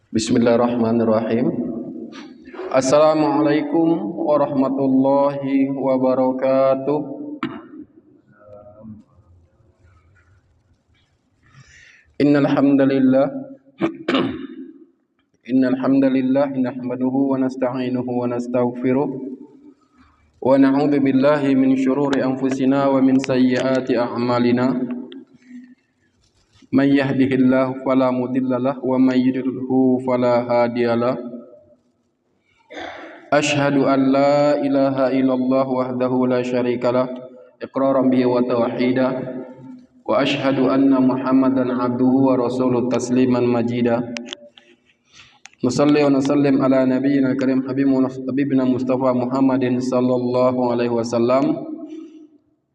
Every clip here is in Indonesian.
Bismillahirrahmanirrahim. Assalamualaikum warahmatullahi wabarakatuh. Innal hamdalillah nahmaduhu wa nasta'inuhu wa nastaghfiruh wa na'udzu billahi min syururi anfusina wa min sayyiati a'malina. May yahdihillahu fala mudhillalah wa may yudlilhu fala hadiyalah. Ashhadu an la ilaha illallah wahdahu la syarikalah iqraran bihi wa tauhida wa ashhadu anna Muhammadan abduhu wa rasuluh tasliman majida. Nusalli wa nusallim ala nabiyyina karim habibina Mustafa Muhammadin sallallahu alaihi wasallam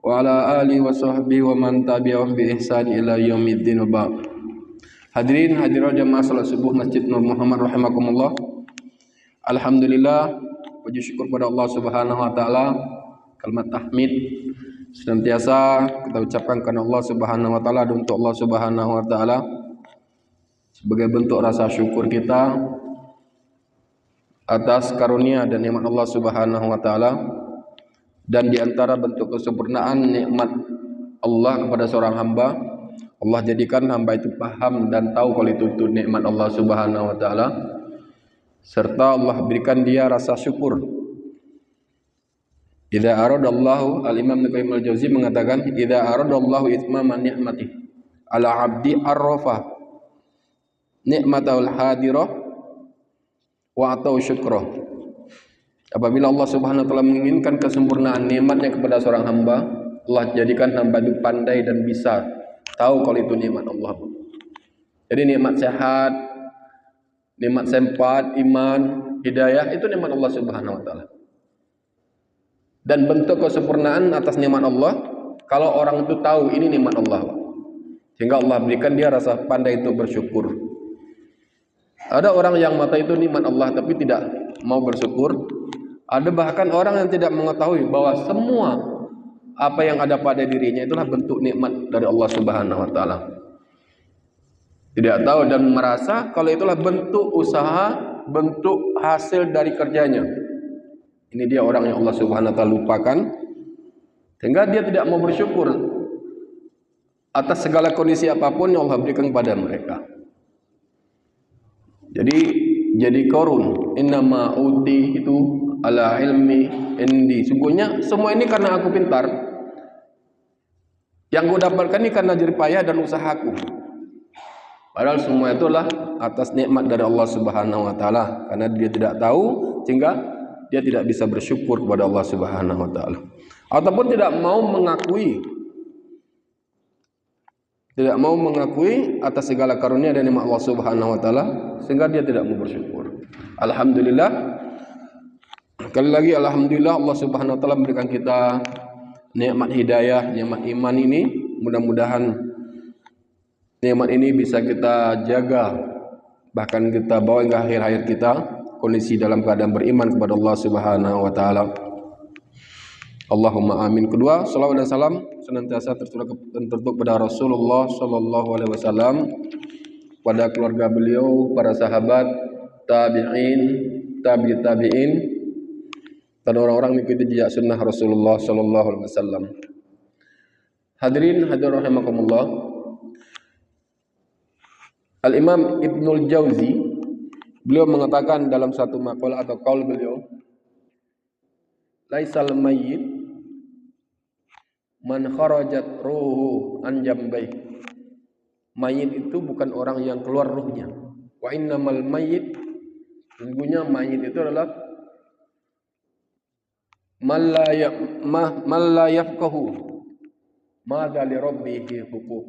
wa ala alihi wa sahbihi wa man tabi'ahum bi ihsan ila yaumiddin. Hadirin hadirat jamaah salat subuh Masjid Nur Muhammad rahimakumullah. Alhamdulillah, puji syukur pada Allah Subhanahu wa taala. Kalimat tahmid senantiasa kita ucapkan kepada Allah Subhanahu wa taala dan untuk Allah Subhanahu wa taala sebagai bentuk rasa syukur kita atas karunia dan nikmat Allah Subhanahu wa taala. Dan di antara bentuk kesempurnaan nikmat Allah kepada seorang hamba, Allah jadikan hamba itu paham dan tahu kalau itu nikmat Allah Subhanahu wa taala, serta Allah berikan dia rasa syukur. Idza aradallahu, Al-Imam Ibnu Qayyim Al-Jauzi mengatakan, idza aradallahu itmama ni'mati ala 'abdi arrafa nikmatul hadirah wa atau syukrah. Apabila Allah Subhanahu wa taala menginginkan kesempurnaan nikmatnya kepada seorang hamba, Allah jadikan hamba itu pandai dan bisa tahu kalau itu nikmat Allah. Jadi nikmat sehat, nikmat sempat, iman, hidayah itu nikmat Allah Subhanahu wa taala. Dan bentuk kesempurnaan atas nikmat Allah kalau orang itu tahu ini nikmat Allah, sehingga Allah berikan dia rasa pandai itu bersyukur. Ada orang yang mata itu nikmat Allah tapi tidak mau bersyukur. Ada bahkan orang yang tidak mengetahui bahwa semua apa yang ada pada dirinya itulah bentuk nikmat dari Allah Subhanahu wa taala. Tidak tahu dan merasa kalau itulah bentuk usaha, bentuk hasil dari kerjanya. Ini dia orang yang Allah Subhanahu wa taala lupakan, sehingga dia tidak mau bersyukur atas segala kondisi apapun yang Allah berikan kepada mereka. Jadi korun innama uti itu ala ilmi indi. Sungguhnya semua ini karena aku pintar. Yang ku dapatkan ini karena jerih payah dan usahaku. Padahal semua itulah atas nikmat dari Allah Subhanahu wa taala, karena dia tidak tahu sehingga dia tidak bisa bersyukur kepada Allah Subhanahu wa taala. Ataupun tidak mau mengakui atas segala karunia dan nikmat Allah Subhanahu wa taala sehingga dia tidak mau bersyukur. Alhamdulillah. Sekali lagi alhamdulillah Allah Subhanahu wa taala memberikan kita nikmat hidayah, nikmat iman ini. Mudah-mudahan nikmat ini bisa kita jaga, bahkan kita bawa hingga akhir hayat kita kondisi dalam keadaan beriman kepada Allah Subhanahu wa taala. Allahumma amin. Kedua, salawat dan salam senantiasa tertutup pada Rasulullah sallallahu alaihi wasallam, pada keluarga beliau, para sahabat, tabi'in, tabi'in, dan orang-orang mengikuti jejak sunnah Rasulullah sallallahu alaihi wasallam. Hadirin hadirat rahimakumullah. Al-Imam Ibnul Jauzi beliau mengatakan dalam satu maqalah atau qaul beliau, laisal mayyit man kharajat ruhu an jambai. Mayit itu bukan orang yang keluar ruhnya. Wa innamal mayyit, sesungguhnya mayit itu adalah man la yafqahu ma li rabbihi huquq.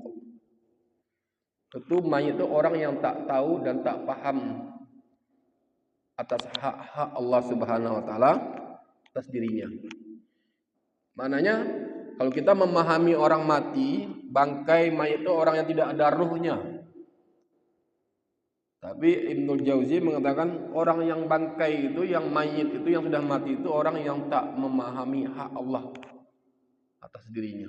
Itu mayit itu orang yang tak tahu dan tak paham atas hak-hak Allah Subhanahu wa taala atas dirinya. Maknanya kalau kita memahami orang mati, bangkai mayit itu orang yang tidak ada ruhnya. Tapi Ibnul Jauzi mengatakan orang yang bangkai itu, yang mayit itu, yang sudah mati itu orang yang tak memahami hak Allah atas dirinya.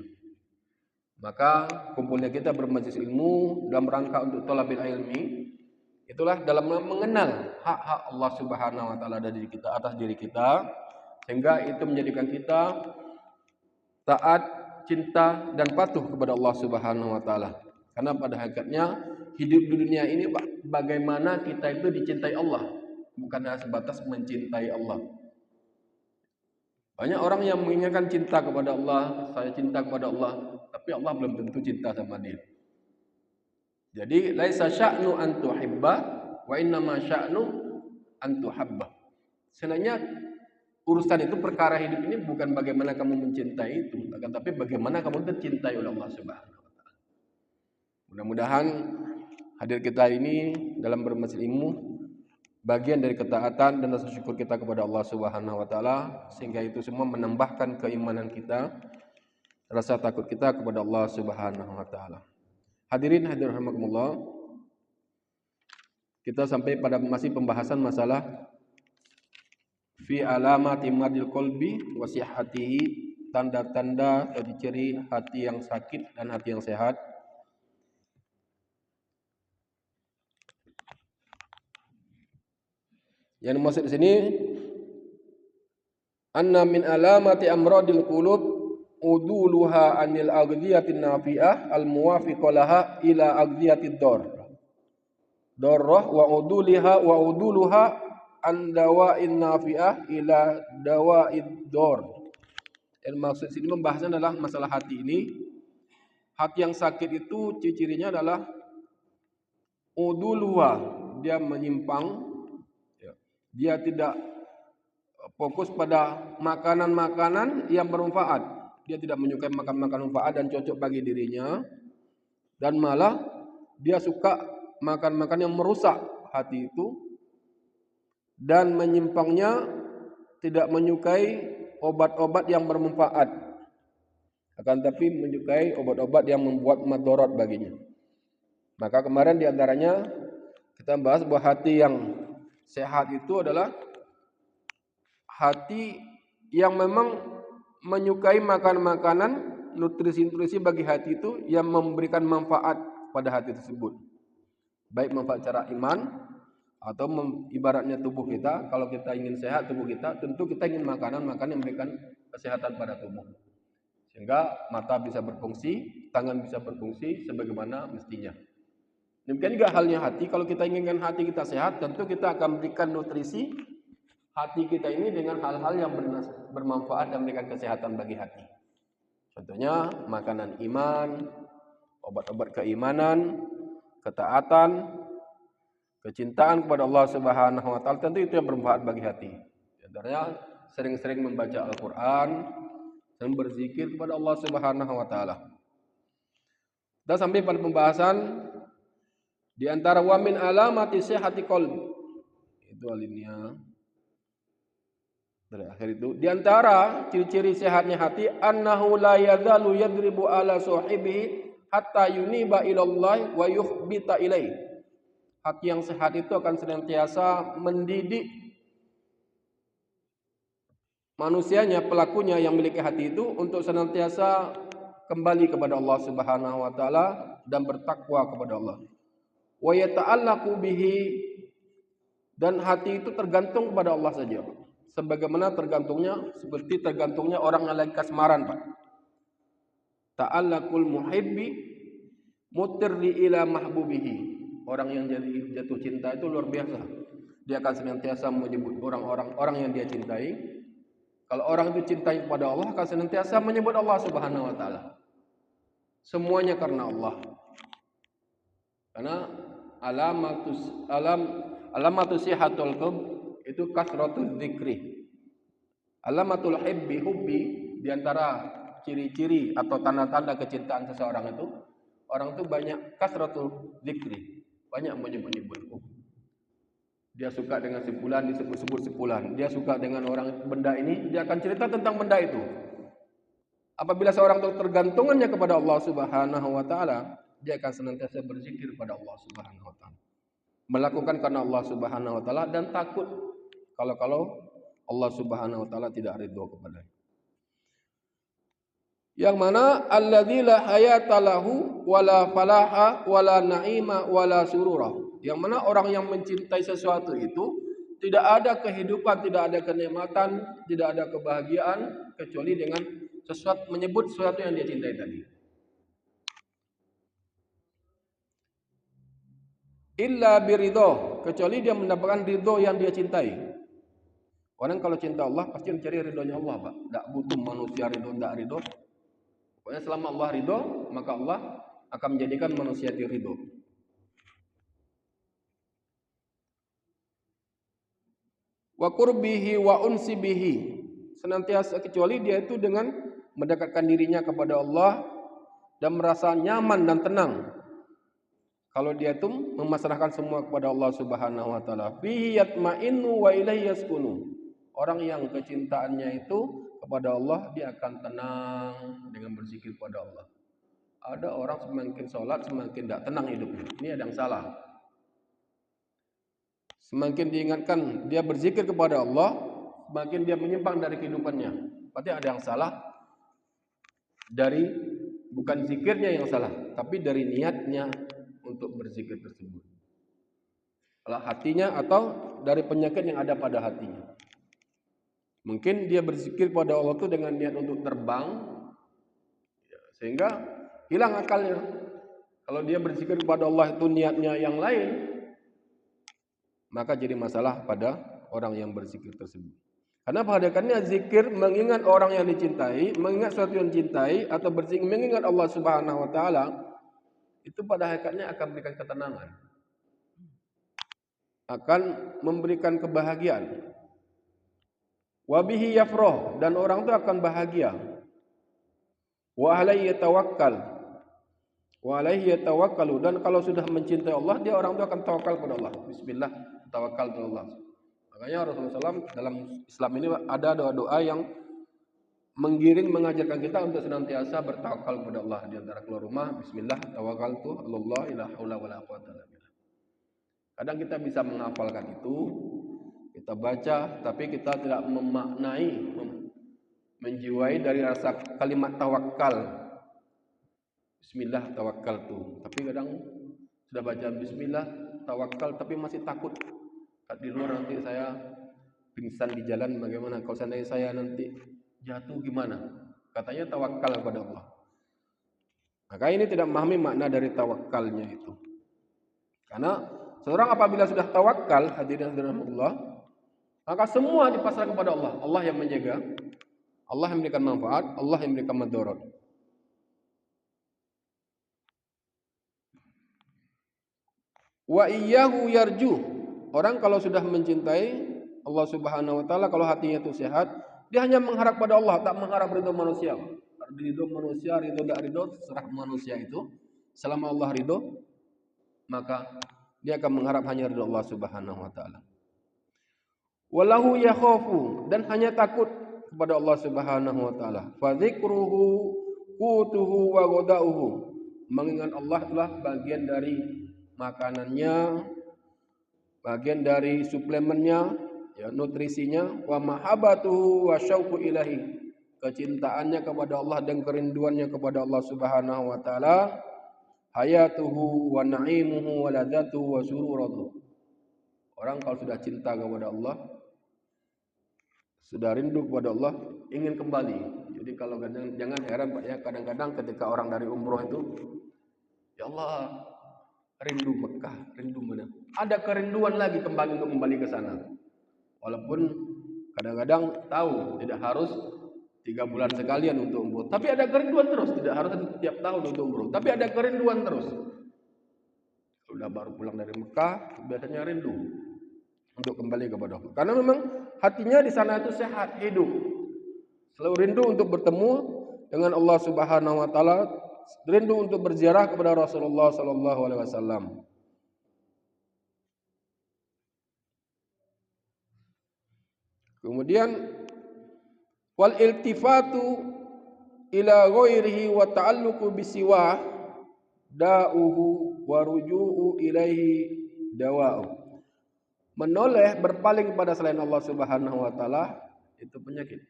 Maka kumpulnya kita bermajlis ilmu dalam rangka untuk thalabil ilmi Itulah dalam mengenal hak-hak Allah Subhanahu wa taala dari kita atas diri kita, sehingga itu menjadikan kita taat, cinta dan patuh kepada Allah Subhanahu wa taala. Karena pada hakikatnya hidup di dunia ini bagaimana kita itu dicintai Allah, bukan hanya sebatas mencintai Allah. Banyak orang yang menginginkan cinta kepada Allah, saya cinta kepada Allah, tapi Allah belum tentu cinta sama dia. Jadi laisa sya'nu an tuhibba wa innama sya'nu an tuhabba. Sebenarnya urusan itu, perkara hidup ini bukan bagaimana kamu mencintai itu, akan tapi bagaimana kamu tercintai oleh Allah Subhanahu wa taala. Mudah-mudahan hadir kita ini dalam bermajlis ilmu bagian dari ketaatan dan rasa syukur kita kepada Allah Subhanahu wa taala, sehingga itu semua menambahkan keimanan kita, rasa takut kita kepada Allah Subhanahu wa taala. Hadirin hadirin rahimakumullah, kita sampai pada masih pembahasan masalah fi alamati madil qalbi wa sihhatihi, tanda-tanda atau ciri hati yang sakit dan hati yang sehat. Yang dimaksud di sini, anna min alamati amradil qulub uduluha anil aghdhiyatin nafi'ah al muwafiqah laha ila aghdhiyatid darrah wa uduluha an dawa'in nafi'ah ila dawa'id dar. Yang maksud sini pembahasan adalah masalah hati ini. Hati yang sakit itu ciri-cirinya adalah uduluha, dia menyimpang, dia tidak fokus pada makanan-makanan yang bermanfaat. Dia tidak menyukai makan-makan manfaat dan cocok bagi dirinya, dan malah dia suka makan-makan yang merusak hati itu, dan menyimpangnya tidak menyukai obat-obat yang bermanfaat, akan tapi menyukai obat-obat yang membuat madharat baginya. Maka kemarin diantaranya kita bahas bahwa hati yang sehat itu adalah hati yang memang menyukai makan-makanan, nutrisi-nutrisi bagi hati itu yang memberikan manfaat pada hati tersebut. Baik manfaat secara iman atau ibaratnya tubuh kita. Kalau kita ingin sehat tubuh kita, tentu kita ingin makanan-makanan yang memberikan kesehatan pada tubuh. Sehingga mata bisa berfungsi, tangan bisa berfungsi sebagaimana mestinya. Demikian juga halnya hati. Kalau kita inginkan hati kita sehat, tentu kita akan berikan nutrisi hati kita ini dengan hal-hal yang bermanfaat dan memberikan kesehatan bagi hati. Contohnya makanan iman, obat-obat keimanan, ketaatan, kecintaan kepada Allah Subhanahu wa taala, tentu itu yang bermanfaat bagi hati. Contohnya sering-sering membaca Al-Qur'an dan berzikir kepada Allah Subhanahu wa taala. Dan sampai pada pembahasan di antara wa min alamati sihhati qalbi, itu alinea terakhir itu, di antara ciri-ciri sehatnya hati, annahu la yazalu yadribu ala sahibihi hatta yuniba ilallah wa yukhbita ilaih. Hati yang sehat itu akan senantiasa mendidik manusianya, pelakunya yang memiliki hati itu, untuk senantiasa kembali kepada Allah Subhanahu wa taala dan bertakwa kepada Allah. Wa yata'allaqu bihi, dan hati itu tergantung kepada Allah saja. Sebagaimana seperti tergantungnya orang yang lagi kasmaran, Pak. Ta'allaqul muhibbi mutirri ila mahbubihi. Orang yang jadi jatuh cinta itu luar biasa. Dia akan senantiasa menyebut orang yang dia cintai. Kalau orang itu cintai kepada Allah, akan senantiasa menyebut Allah Subhanahu wa taala. Semuanya karena Allah. Karena alamatus sihatul qalb itu kasratul dzikri. Alamatul hubbi, di antara ciri-ciri atau tanda-tanda kecintaan seseorang itu, orang itu banyak kasratul dzikri, banyak menyebut-nyebut. Dia suka dengan sebulan, disebut-sebut sebulan. Dia suka dengan benda ini, dia akan cerita tentang benda itu. Apabila seorang itu tergantungannya kepada Allah Subhanahu wa taala, dia akan senantiasa berzikir kepada Allah Subhanahu wa taala. Melakukan karena Allah Subhanahu wa taala dan takut kalau Allah Subhanahu wa taala tidak ridho kepadanya. Yang mana alladzi la hayata lahu wala falaha wala na'ima wala surura. Yang mana orang yang mencintai sesuatu itu tidak ada kehidupan, tidak ada kenikmatan, tidak ada kebahagiaan kecuali dengan sesuatu, menyebut sesuatu yang dia cintai tadi. Illa biridho, kecuali dia mendapatkan ridho yang dia cintai. Orang kalau cinta Allah pasti mencari ridhonya Allah, Pak. Tak butuh manusia ridho, tak ridho. Pokoknya selama Allah ridho, maka Allah akan menjadikan manusia ridho. Wa qurbihi wa unsi bihi, senantiasa, kecuali dia itu dengan mendekatkan dirinya kepada Allah dan merasa nyaman dan tenang kalau dia itu memasrahkan semua kepada Allah Subhanahu wa taala. Fihi yatma'innu wa ilaihi yaskunu. Orang yang kecintaannya itu kepada Allah, dia akan tenang dengan berzikir kepada Allah. Ada orang semakin sholat semakin tidak tenang hidupnya. Ini ada yang salah. Semakin diingatkan dia berzikir kepada Allah, semakin dia menyimpang dari kehidupannya. Berarti ada yang salah. Dari bukan zikirnya yang salah, tapi dari niatnya untuk berzikir tersebut. Kalau hatinya atau dari penyakit yang ada pada hatinya. Mungkin dia berzikir pada Allah itu dengan niat untuk terbang, sehingga hilang akalnya. Kalau dia berzikir kepada Allah itu niatnya yang lain, maka jadi masalah pada orang yang berzikir tersebut. Karena pada hakikatnya zikir mengingat orang yang dicintai, mengingat sesuatu yang dicintai, atau berzikir mengingat Allah Subhanahu wa taala, itu pada hakikatnya akan memberikan ketenangan, akan memberikan kebahagiaan. Wa bihi yafrah, dan orang itu akan bahagia. Wa alaihi yatawakkal. Wa alaihi yatawakkalu, dan kalau sudah mencintai Allah, dia orang itu akan tawakal kepada Allah. Bismillah, tawakal kepada Allah. Makanya Rasulullah SAW dalam Islam ini ada doa-doa yang menggiring, mengajarkan kita untuk senantiasa bertawakal kepada Allah. Di antara keluar rumah, Bismillah, tawakkaltu 'alallah, la haula wala quwwata illa billah. Kadang kita bisa menghafalkan itu, kita baca, tapi kita tidak memaknai, menjiwai dari rasa kalimat tawakal. Bismillah tawakkaltu. Tapi kadang sudah baca Bismillah tawakal, tapi masih takut. Di luar nanti saya pingsan di jalan bagaimana? Kalau seandainya saya nanti jatuh gimana? Katanya tawakal kepada Allah. Maka ini tidak memahami makna dari tawakalnya itu. Karena seorang apabila sudah tawakal, hadirin Allah, maka semua dipasrahkan kepada Allah. Allah yang menjaga, Allah yang memberikan manfaat, Allah yang memberikan madarat. Wa iyyahu yarju. Orang kalau sudah mencintai Allah Subhanahu wa taala, kalau hatinya itu sehat, dia hanya mengharap pada Allah, tak mengharap ridho manusia. Ridho manusia, ridho tak ridho, terserah manusia itu. Selama Allah ridho, maka dia akan mengharap hanya ridho Allah Subhanahu wa taala. Walahu yakhafu, dan hanya takut kepada Allah Subhanahu wa taala. Fa dzikruhu qutuhu wa ghadauhu. Mengingat Allah adalah bagian dari makanannya, bagian dari suplemennya, ya, nutrisinya. Wa mahabbatuhu wa syauqu ilahi, kecintaannya kepada Allah dan kerinduannya kepada Allah Subhanahu wa taala. Hayatuhu wa na'imuhu wa ladzatuhu wa sururatuhu. Orang kalau sudah cinta kepada Allah, sudah rindu kepada Allah, ingin kembali. Jadi kalau jangan heran Pak ya, kadang-kadang ketika orang dari umroh itu, ya Allah, rindu Mekah, rindu mana? Ada kerinduan lagi kembali untuk kembali ke sana. Walaupun kadang-kadang tahu tidak harus 3 bulan sekalian untuk umroh, tapi ada kerinduan terus. Tidak harus tiap tahun untuk umroh, tapi ada kerinduan terus. Sudah baru pulang dari Mekah, biasanya rindu untuk kembali kepada Allah. Karena memang hatinya di sana itu sehat, hidup. Selalu rindu untuk bertemu dengan Allah Subhanahu wa taala, rindu untuk berziarah kepada Rasulullah sallallahu alaihi wasallam. Kemudian wal iltifatu ila ghairihi wa ta'alluqu bisiwa da'uhu wa ruju'u ilaihi dawa'u. Menoleh, berpaling kepada selain Allah Subhanahu wa taala, itu penyakit.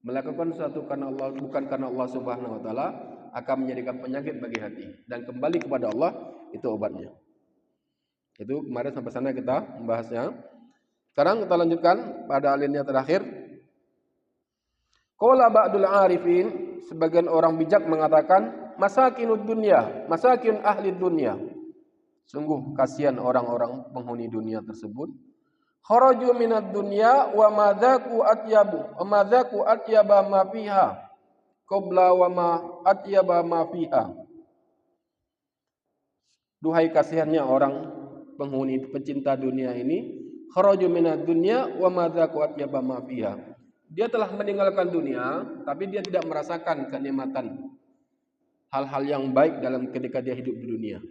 Melakukan sesuatu karena Allah, bukan karena Allah Subhanahu wa taala, akan menjadikan penyakit bagi hati, dan kembali kepada Allah itu obatnya. Itu kemarin sampai sana kita membahasnya. Sekarang kita lanjutkan pada alinea terakhir. Qala ba'dul arifin, sebagian orang bijak mengatakan, masakinud dunya, masakin ahli dunya. Sungguh kasihan orang-orang penghuni dunia tersebut. Kharaju minad dunya wa madzaku atyabu, wa madzaku atyaba ma fiha qabla wa ma atyaba ma fiha. Duhai kasihannya orang penghuni pecinta dunia ini, kharaju minad dunya wa madzaku atyaba ma fiha. Dia telah meninggalkan dunia, tapi dia tidak merasakan kenikmatan hal-hal yang baik dalam ketika dia hidup di dunia.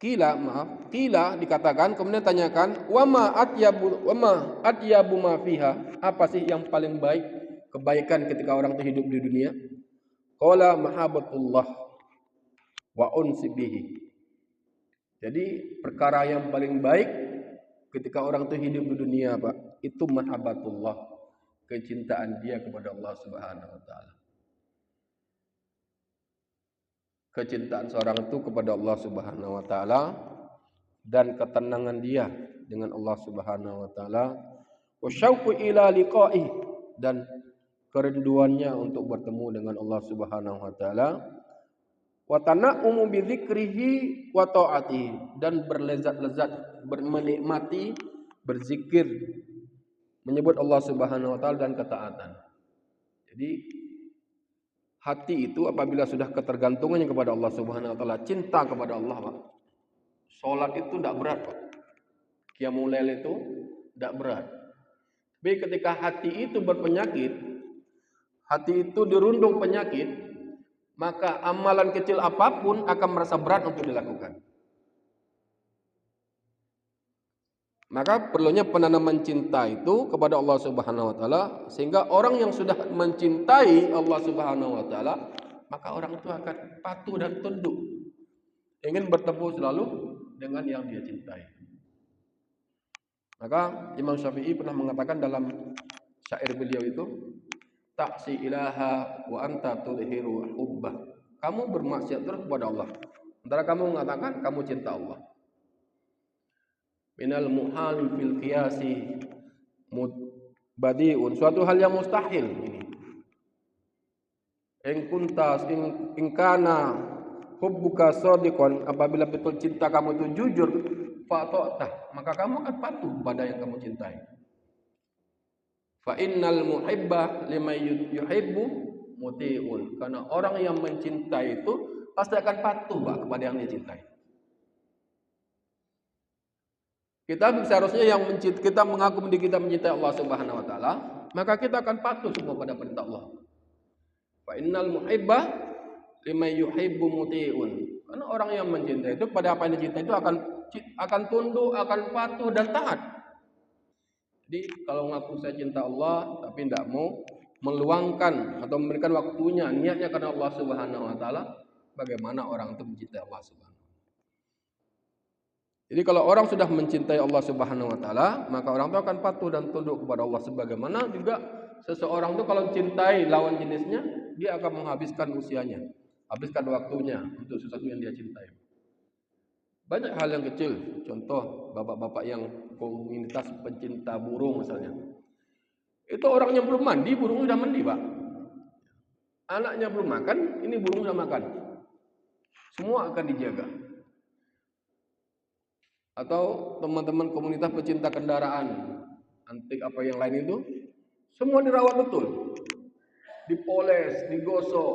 Qila dikatakan, kemudian tanyakan, wama atyabu ma fiha, apa sih yang paling baik kebaikan ketika orang itu hidup di dunia? Qala mahabbatullah wa unsi bihi. Jadi perkara yang paling baik ketika orang itu hidup di dunia, Pak, itu mahabbatullah, kecintaan dia kepada Allah Subhanahu wa taala. Kecintaan seorang itu kepada Allah Subhanahu wa taala dan ketenangan dia dengan Allah Subhanahu wa taala, wa syauqu ila liqa'i, dan kerinduannya untuk bertemu dengan Allah Subhanahu wa taala, wa tana'umu bi dzikrihi wa ta'atihi, dan berlezat-lezat, menikmati berzikir, menyebut Allah Subhanahu wa taala dan ketaatan. Jadi hati itu apabila sudah ketergantungannya kepada Allah Subhanahu wa taala, cinta kepada Allah, Pak. Salat itu tidak berat, Pak. Qiyamul lail itu tidak berat. Tapi ketika hati itu berpenyakit, hati itu dirundung penyakit, maka amalan kecil apapun akan merasa berat untuk dilakukan. Maka perlunya penanaman cinta itu kepada Allah Subhanahu wa taala, sehingga orang yang sudah mencintai Allah Subhanahu wa taala, maka orang itu akan patuh dan tunduk, ingin bertemu selalu dengan yang dia cintai. Maka Imam Syafi'i pernah mengatakan dalam syair beliau itu, ta'si ilaha wa anta tudhiru hubbah. Kamu bermaksiat terus kepada Allah, sementara kamu mengatakan kamu cinta Allah. Minal muhal fil qiyasi badiun, suatu hal yang mustahil ini. In kana hubbuka shadiqan, apabila betul cinta kamu itu jujur, fata'tah, maka kamu akan patuh pada yang kamu cintai. Fa innal muhibba liman yuhibbu muti'un, karena orang yang mencintai itu pasti akan patuh, Pak, kepada yang dia cintai. Kita seharusnya kita mengaku diri kita mencintai Allah Subhanahu wa taala, maka kita akan patuh semua pada perintah Allah. Fa innal muhibba liman yuhibbu muti'un. Karena orang yang mencintai itu pada apa yang dicintai itu akan tunduk, akan patuh dan taat. Jadi kalau mengaku saya cinta Allah tapi tidak mau meluangkan atau memberikan waktunya, niatnya karena Allah Subhanahu wa taala, bagaimana orang itu mencintai Allah Subhanahu. Jadi kalau orang sudah mencintai Allah Subhanahu wa taala, maka orang itu akan patuh dan tunduk kepada Allah, sebagaimana juga seseorang itu kalau cintai lawan jenisnya, dia akan menghabiskan usianya, habiskan waktunya untuk sesuatu yang dia cintai. Banyak hal yang kecil, contoh bapak-bapak yang komunitas pencinta burung misalnya. Itu orangnya belum mandi, burung sudah mandi, Pak. Anaknya belum makan, ini burung sudah makan. Semua akan dijaga. Atau teman-teman komunitas pecinta kendaraan antik apa yang lain itu, semua dirawat betul, dipoles, digosok,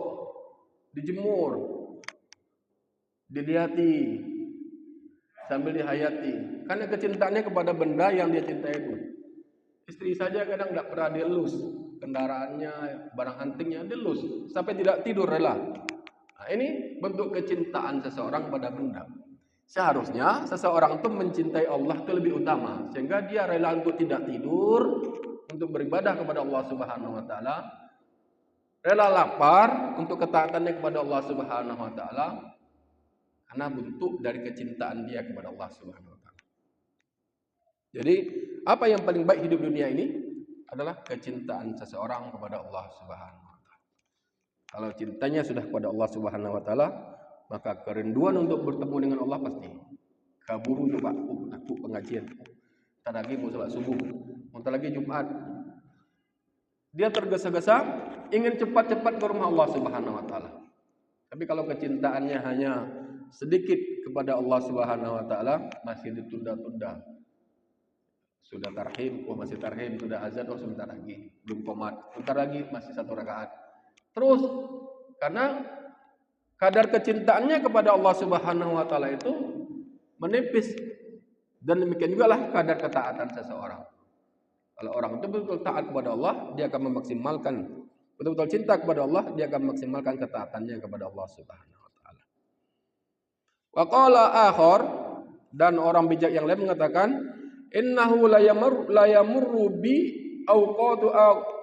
dijemur, dilihati, sambil dihayati, karena kecintaannya kepada benda yang dia cintai itu. Istri saja kadang tidak pernah dilus kendaraannya, barang antiknya dilus sampai tidak tidur rela. Nah, ini bentuk kecintaan seseorang pada benda. Seharusnya seseorang itu mencintai Allah itu lebih utama, sehingga dia rela untuk tidak tidur untuk beribadah kepada Allah Subhanahu wa taala, rela lapar untuk ketaatannya kepada Allah Subhanahu wa taala, karena bentuk dari kecintaan dia kepada Allah Subhanahu wa taala. Jadi apa yang paling baik hidup dunia ini adalah kecintaan seseorang kepada Allah Subhanahu wa taala. Kalau cintanya sudah kepada Allah Subhanahu wa taala, maka kerinduan untuk bertemu dengan Allah pasti. Kaburu tuh Pak, aku pengajian. Entar lagi mau salat subuh, entar lagi Jumat. Dia tergesa-gesa ingin cepat-cepat ke rumah Allah Subhanahu wa taala. Tapi kalau kecintaannya hanya sedikit kepada Allah Subhanahu wa taala, masih ditunda-tunda. Sudah tarhim, masih tarhim, sudah azan, sebentar lagi, belum qomat, sebentar lagi masih 1 rakaat. Terus karena kadar kecintaannya kepada Allah Subhanahu wa taala itu menipis, dan demikian juga lah kadar ketaatan seseorang. Kalau orang itu betul-betul taat kepada Allah, dia akan memaksimalkan, betul-betul cinta kepada Allah, dia akan memaksimalkan ketaatannya kepada Allah Subhanahu wa taala. Wa qala akhar, dan orang bijak yang lain mengatakan, innahu la yamurru bi awqatu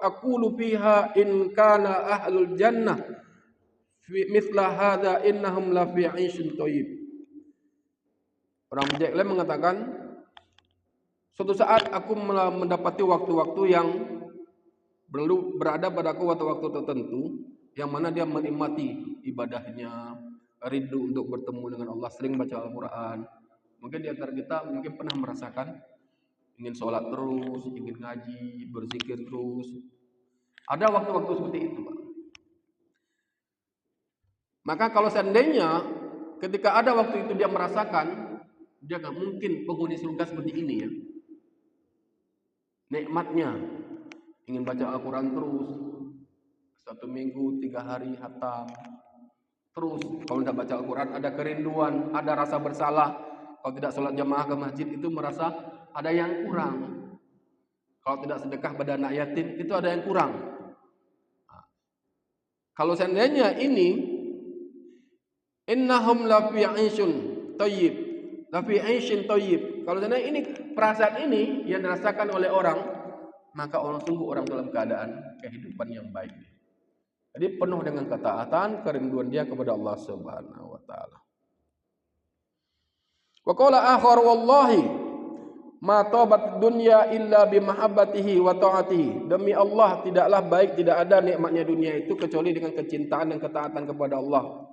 aqulu fiha in kana ahlul jannah fi mithla hadza innahum la fi 'ishin thayyib. Orang bijak lain mengatakan, suatu saat aku mendapati waktu-waktu yang berada padaku waktu-waktu tertentu yang mana dia menikmati ibadahnya, rindu untuk bertemu dengan Allah, sering baca Al-Qur'an. Mungkin di antara kita mungkin pernah merasakan ingin sholat terus, ingin ngaji, berzikir terus. Ada waktu-waktu seperti itu, Pak. Maka kalau seandainya ketika ada waktu itu dia merasakan, dia nggak mungkin penghuni surga seperti ini ya. Nikmatnya ingin baca Al-Quran terus, 1 minggu 3 hari hatam. Terus kalau tidak baca Al-Quran ada kerinduan, ada rasa bersalah. Kalau tidak sholat jamaah ke masjid itu merasa ada yang kurang. Kalau tidak sedekah pada anak yatim itu ada yang kurang. Kalau seandainya ini innahum la fi 'aishin thayyib, la fi 'aishin thayyib. Kalau seandainya ini perasaan ini yang dirasakan oleh orang, maka orang sungguh orang dalam keadaan kehidupan yang baik. Jadi penuh dengan ketaatan, kerinduan dia kepada Allah Subhanahu wa taala. Wa qala akhar wallahi ma tabat dunya illa bi mahabbatihi wa ta'atihi. Demi Allah tidaklah baik, tidak ada nikmatnya dunia itu kecuali dengan kecintaan dan ketaatan kepada Allah.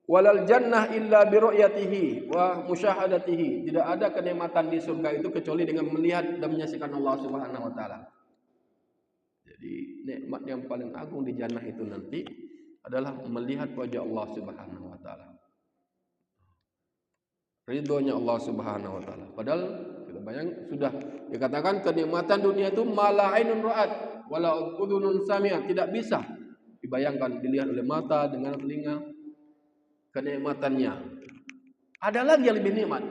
Walal jannah illa bi ru'yatihi wa musyahadatihi. Tidak ada kenikmatan di surga itu kecuali dengan melihat dan menyaksikan Allah Subhanahu wa taala. Jadi nikmat yang paling agung di jannah itu nanti adalah melihat wajah Allah Subhanahu wa taala. Ridhonya Allah Subhanahu wa taala. Padahal kita bayang sudah dikatakan kenikmatan dunia itu mala ainun ra'at wala udhunun sami'at, tidak bisa dibayangkan, dilihat oleh mata, dengan telinga kenikmatannya. Ada lagi yang lebih nikmat.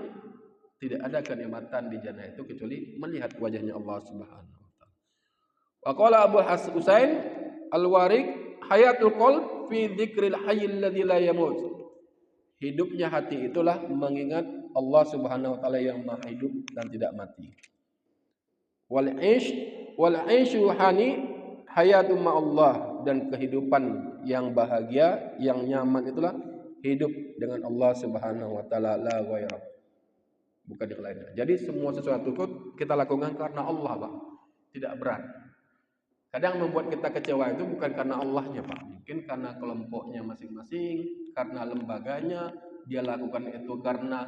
Tidak ada kenikmatan di jannah itu kecuali melihat wajahnya Allah Subhanahu wa taala. Wa qala Abu Husain Al-Warid hayatul qalb fi dzikril hayyil ladzi la yamut. Hidupnya hati itulah mengingat Allah Subhanahu wa taala yang maha hidup dan tidak mati. Wal 'aisyu hani hayatu ma'allah, dan kehidupan yang bahagia, yang nyaman itulah hidup dengan Allah Subhanahu wa taala, la ghairah. Bukan yang lainnya. Jadi semua sesuatu kita lakukan karena Allah, Pak. Tidak berat. Kadang membuat kita kecewa itu bukan karena Allahnya, Pak. Mungkin karena kelompoknya masing-masing, karena lembaganya, dia lakukan itu karena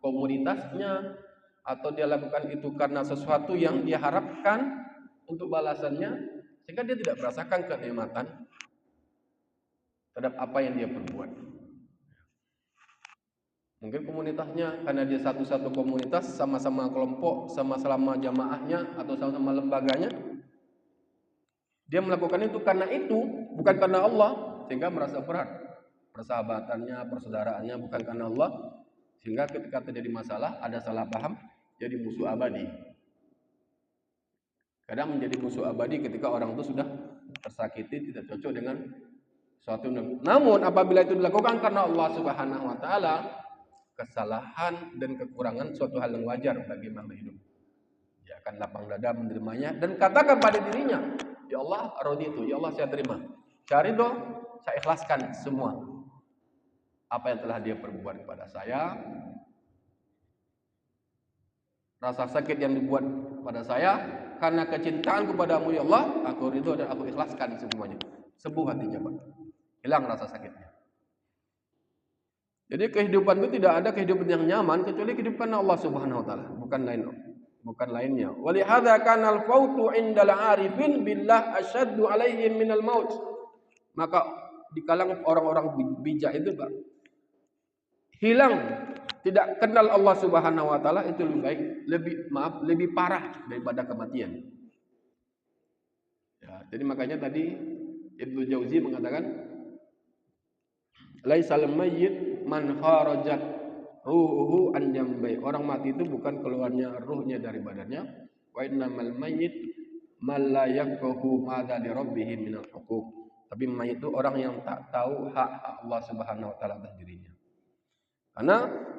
komunitasnya, atau dia lakukan itu karena sesuatu yang dia harapkan untuk balasannya, sehingga dia tidak merasakan kenikmatan terhadap apa yang dia perbuat. Mungkin komunitasnya karena dia satu-satu komunitas, sama-sama kelompok, sama-sama jamaahnya, atau sama-sama lembaganya, dia melakukan itu karena itu, bukan karena Allah, sehingga merasa berat. Persahabatannya, persaudaraannya bukan karena Allah, sehingga ketika terjadi masalah, ada salah paham, jadi musuh abadi. Kadang menjadi musuh abadi ketika orang itu sudah tersakiti, tidak cocok dengan suatu. Namun apabila itu dilakukan karena Allah Subhanahu wa taala, kesalahan dan kekurangan suatu hal yang wajar bagi makhluk hidup. Dia akan lapang dada menerimanya dan katakan pada dirinya, ya Allah, raditu, ya Allah saya terima. Saya ridho, saya ikhlaskan semua apa yang telah dia perbuat kepada saya. rasa sakit yang dibuat pada saya karena kecintaan kepadamu ya Allah, aku ridho dan aku ikhlaskan semuanya. Sembuh hatinya, Pak. Hilang rasa sakitnya. Jadi kehidupan itu tidak ada kehidupan yang nyaman kecuali kehidupan Allah Subhanahu wa taala, bukan lainnya. Walihadza kana al-fautu 'indal 'arifin billah asyaddu 'alaihim minal maut. Maka di kalangan orang-orang bijak itu, Pak, hilang tidak kenal Allah Subhanahu wa taala itu lebih parah daripada kematian. Ya, jadi makanya tadi Ibnu Jauzi mengatakan laisal mayyit man kharajat ruhuhu an jambai. Orang mati itu bukan keluarnya ruhnya dari badannya. Wa innamal mayyit man la yaqahu madza li rabbih minal huquq. Tapi mayit itu orang yang tak tahu hak Allah Subhanahu wa taala atas dirinya. Karena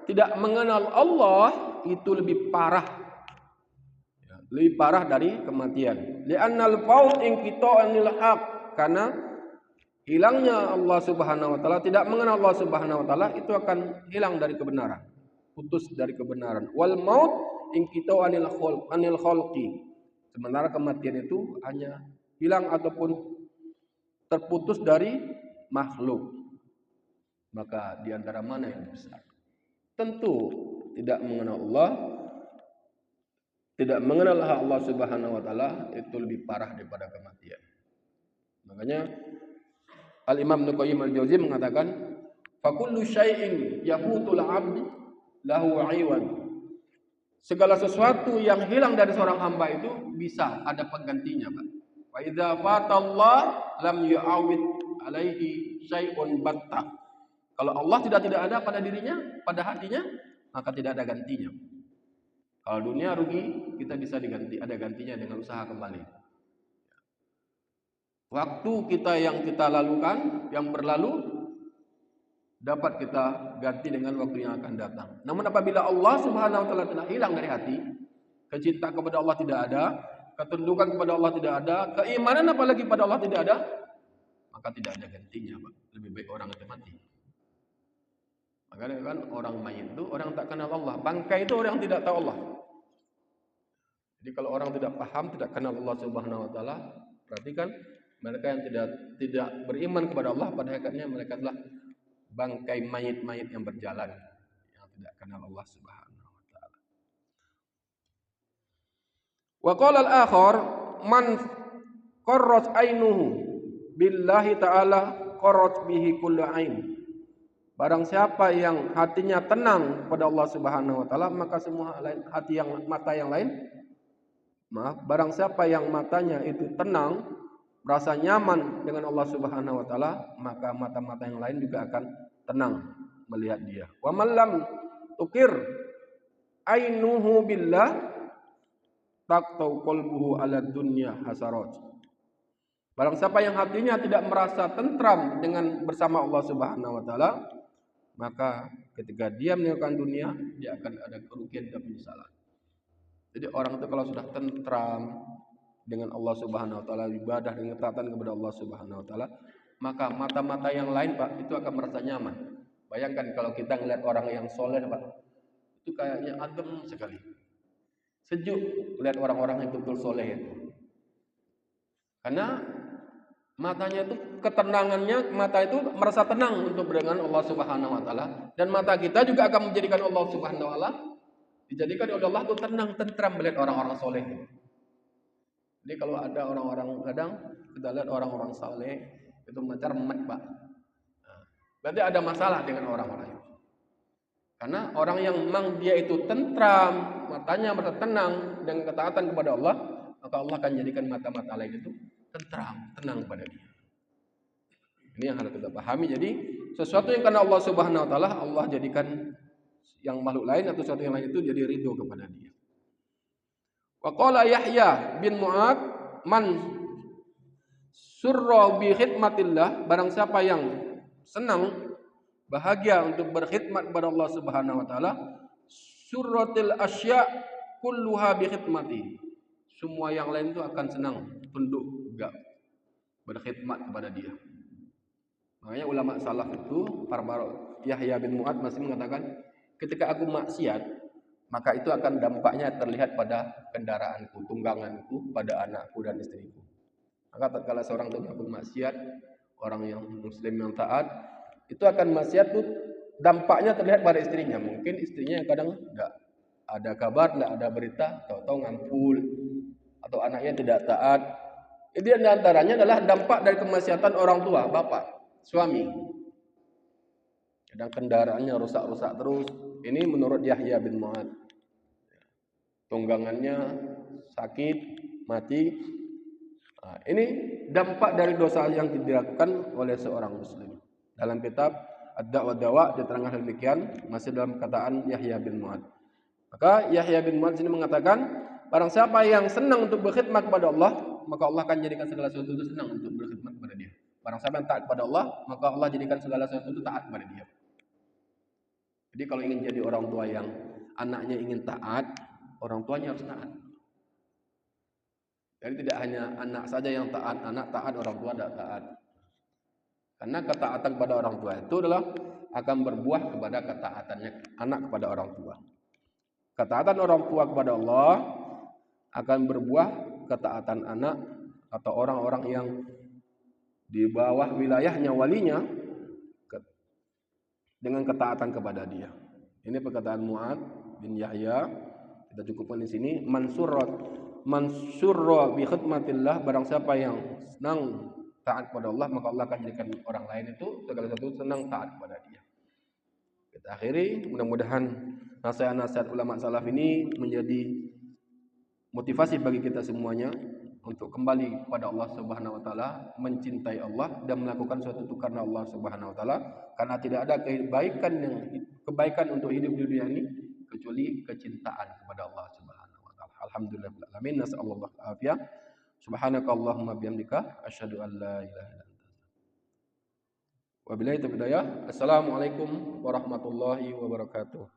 tidak mengenal Allah itu lebih parah. Ya, lebih parah dari kematian. Li'annal faut inqita'anil haq. Karena hilangnya Allah Subhanahu wa taala, tidak mengenal Allah Subhanahu wa taala itu akan hilang dari kebenaran, putus dari kebenaran. Wal maut inqita'anil khalqi. Sementara kematian itu hanya hilang ataupun terputus dari makhluk. Maka di antara mana yang besar? Tentu tidak mengenal Allah, tidak mengenal hak Allah Subhanahu wa taala itu lebih parah daripada kematian. Makanya Al-Imam Ibnu Qayyim Al-Jauziyah mengatakan, "Fa kullu syai'in yafutul 'abdi lahu 'iwad." Segala sesuatu yang hilang dari seorang hamba itu bisa ada penggantinya, Pak. Wa idza fatallah lam yu'awid alaihi syai'un batta. Kalau Allah tidak ada pada dirinya, pada hatinya, maka tidak ada gantinya. Kalau dunia rugi, kita bisa diganti, ada gantinya dengan usaha kembali. Waktu kita yang kita lalukan, yang berlalu, dapat kita ganti dengan waktu yang akan datang. Namun apabila Allah Subhanahu wa taala telah hilang dari hati, kecintaan kepada Allah tidak ada, ketundukan kepada Allah tidak ada, keimanan apalagi pada Allah tidak ada, maka tidak ada gantinya, Pak. Lebih baik orang itu mati. Makanya kan orang mayit itu orang tak kenal Allah, bangkai itu orang tidak tahu Allah. Jadi kalau orang tidak paham, tidak kenal Allah Subhanahu wa taala, perhatikan mereka yang tidak beriman kepada Allah, pada hakikatnya mereka adalah bangkai mayit-mayit yang berjalan, yang tidak kenal Allah Subhanahu wa taala. Wa qala al-akhar man qarrat ainuhu billahi ta'ala qarrat bihi kullu ain. Barang siapa yang hatinya tenang pada Allah Subhanahu wa taala, maka semua hati yang mata yang lain, barang siapa yang matanya itu tenang, merasa nyaman dengan Allah Subhanahu wa taala, maka mata-mata yang lain juga akan tenang melihat dia. Wa man lam tukir ainuhu billah taqtau qalbuhu ala dunya hasarat. Barang siapa yang hatinya tidak merasa tentram dengan bersama Allah Subhanahu wa taala, maka ketika dia meninggalkan dunia, dia akan ada kerugian dan penyesalan. Jadi orang itu kalau sudah tentram dengan Allah Subhanahu wa taala, ibadah dengan ketaatan kepada Allah Subhanahu wa taala, maka mata-mata yang lain, Pak, itu akan merasa nyaman. Bayangkan kalau kita ngelihat orang yang soleh, Pak, itu kayaknya adem sekali. Sejuk lihat orang-orang yang betul soleh itu. Karena matanya itu ketenangannya, mata itu merasa tenang untuk dengan Allah Subhanahu wa taala, dan mata kita juga akan menjadikan Allah Subhanahu wa taala dijadikan oleh Allah itu tenang, tentram melihat orang-orang soleh. Jadi kalau ada orang-orang, kadang kita lihat orang-orang soleh itu macam remet, Pak. Nah, berarti ada masalah dengan orang-orang itu. Karena orang yang memang dia itu tentram, matanya merasa tenang dengan ketaatan kepada Allah, maka Allah akan jadikan mata-mata lain itu tentram, tenang kepada dia. Ini yang harus kita pahami. Jadi sesuatu yang karena Allah Subhanahu wa taala, Allah jadikan yang makhluk lain atau sesuatu yang lain itu jadi ridho kepada dia. Wa qala Yahya bin Mu'ad man surra bi khidmatillah, barang siapa yang senang, bahagia untuk berkhidmat kepada Allah Subhanahu wa taala, surratil asya kulluha bi khidmati. Semua yang lain itu akan senang, tunduk juga berkhidmat kepada dia. Makanya ulama salaf itu, para Yahya bin Mu'ad masih mengatakan, ketika aku maksiat, maka itu akan dampaknya terlihat pada kendaraanku, tungganganku, pada anakku dan istriku. Maka tatkala seorang itu melakukan maksiat, orang yang muslim yang taat, itu akan maksiat itu dampaknya terlihat pada istrinya. Mungkin istrinya yang kadang enggak ada kabar, enggak ada berita, tahu-tahu ngampul, atau anaknya tidak taat. Ini di antaranya adalah dampak dari kemaksiatan orang tua, bapak, suami. Kadang kendaraannya rusak-rusak terus. Ini menurut Yahya bin Mu'ad. Tunggangannya sakit, mati. Nah, ini dampak dari dosa yang dilakukan oleh seorang muslim. Dalam kitab Ad-Da' wa Dawa diterangkan demikian, masih dalam perkataan Yahya bin Mu'ad. Maka Yahya bin Mu'ad sini mengatakan, barang siapa yang senang untuk berkhidmat kepada Allah, maka Allah akan jadikan segala sesuatu itu senang untuk berkhidmat kepada dia. Barang siapa yang taat kepada Allah, maka Allah jadikan segala sesuatu itu taat kepada dia. Jadi kalau ingin jadi orang tua yang anaknya ingin taat, orang tuanya harus taat. Jadi tidak hanya anak saja yang taat, anak taat, orang tua tidak taat. Karena ketaatan kepada orang tua itu adalah akan berbuah kepada ketaatannya anak kepada orang tua. Ketaatan orang tua kepada Allah akan berbuah ketaatan anak atau orang-orang yang di bawah wilayahnya walinya dengan ketaatan kepada dia. Ini perkataan Mu'ad bin Yahya. Kita cukupkan di sini. Mansurra bi khidmatillah, barang siapa yang senang taat kepada Allah, maka Allah akan jadikan orang lain itu segala sesuatu senang taat kepada dia. Kita akhiri, mudah-mudahan nasihat-nasihat ulama salaf ini menjadi motivasi bagi kita semuanya untuk kembali kepada Allah Subhanahu wa taala, mencintai Allah dan melakukan suatu itu karena Allah Subhanahu wa taala, karena tidak ada kebaikan untuk hidup di dunia ini kecuali kecintaan kepada Allah Subhanahu wa taala. Alhamdulillah alamin, nasallallahu alaihi wasallam. Subhanakallahumma bihamdika asyhadu an la ilaha illa anta. Wabillahi taufiq. Assalamualaikum warahmatullahi wabarakatuh.